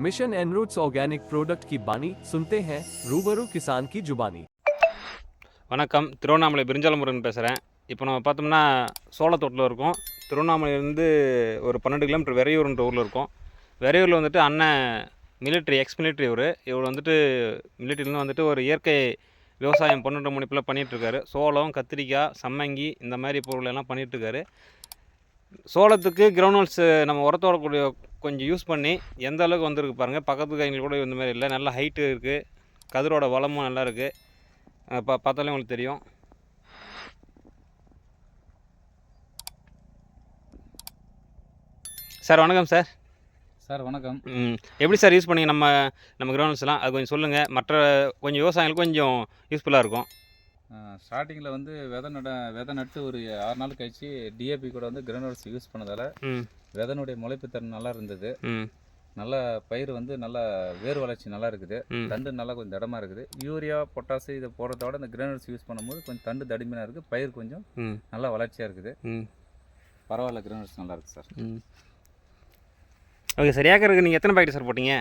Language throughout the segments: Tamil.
मिशन एनरूट्स ऑर्गेनिक प्रोडक्ट की बानी सुनते हैं रूबरू किसान की जुबानी। வணக்கம், திருவண்ணாமலை பிரிஞ்சால முருகன் பேசுகிறேன். இப்போ நம்ம பார்த்தோம்னா சோளத்தோட்டில் இருக்கோம். திருவண்ணாமலையிலேருந்து ஒரு 12 கிலோமீட்டர் வெறையூர்ன்ற ஊரில் இருக்கோம். வெறையூரில் வந்துட்டு அண்ணன் மிலிட்ரி மிலிட்ரி இவர் வந்துட்டு மிலிட்ரிலேருந்து வந்துட்டு ஒரு இயற்கை விவசாயம் பண்ணுற முனைப்பில் பண்ணிகிட்ருக்காரு. சோளம், கத்திரிக்காய், சம்மங்கி இந்த மாதிரி பொருளெல்லாம் பண்ணிகிட்ருக்காரு. சோளத்துக்கு கிரவுனல்ஸ் நம்ம உரத்தோட கூடிய கொஞ்சம் யூஸ் பண்ணி எந்த அளவுக்கு வந்திருக்கு பாருங்கள். பக்கத்து கைங்களுக்கு கூட இந்த மாதிரி இல்லை, நல்ல ஹைட்டு இருக்குது, கதிரோட வளமும் நல்லா இருக்குது. பார்த்தாலே உங்களுக்கு தெரியும். சார் வணக்கம் சார். சார் வணக்கம். எப்படி சார் யூஸ் பண்ணி நம்ம கிரவுண்ட்ஸ்லாம் அது கொஞ்சம் சொல்லுங்கள். மற்ற கொஞ்சம் விவசாயிகளுக்கு கொஞ்சம் யூஸ்ஃபுல்லாக இருக்கும். ஸ்டார்டிங்கில் வந்து விதை நட்டு ஒரு 6 நாள் கழிச்சு டிஏபி கூட வந்து கிரவுண்ட்ஸ் யூஸ் பண்ணதால் விதனுடைய முளைப்பு திறன் நல்லா இருந்தது. நல்லா பயிர் வந்து நல்லா வேர் வளர்ச்சி நல்லா இருக்குது. தண்டு நல்லா கொஞ்சம் திடமாக இருக்குது. யூரியா, பொட்டாசு இதை போடுறதோட இந்த கிரவுண்ட்ஸ் யூஸ் பண்ணும்போது கொஞ்சம் தண்டு தடிமனாக இருக்குது. பயிர் கொஞ்சம் நல்லா வளர்ச்சியாக இருக்குது. பரவாயில்ல, கிரவுண்ட்ஸ் நல்லா இருக்குது சார். Okay sir. ஏக்கருக்கு நீங்கள் எத்தனை பாக்கெட் சார் போட்டீங்க?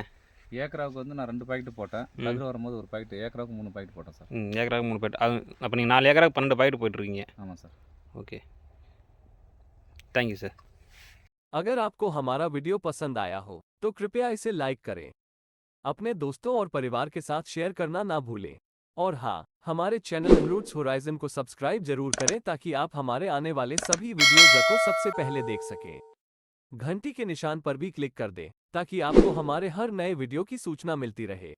ஏக்கராவுக்கு வந்து நான் 2 பாக்கெட் போட்டேன். கதிர் வரும்போது ஒரு பாக்கெட், ஏக்கராவுக்கு 3 பாக்கெட் போட்டேன் சார். ஏக்கராவுக்கு 3 பாக்கெட். அது அப்போ நீங்கள் 4 ஏக்கராவுக்கு 12 பாக்கெட் போயிட்டுருக்கீங்க? ஆமாம் சார். Okay, thank you sir. अगर आपको हमारा वीडियो पसंद आया हो तो कृपया इसे लाइक करें, अपने दोस्तों और परिवार के साथ शेयर करना ना भूलें और हाँ, हमारे चैनल रूट्स होराइजन को सब्सक्राइब जरूर करें ताकि आप हमारे आने वाले सभी वीडियोज को सबसे पहले देख सकें। घंटी के निशान पर भी क्लिक कर दें ताकि आपको हमारे हर नए वीडियो की सूचना मिलती रहे।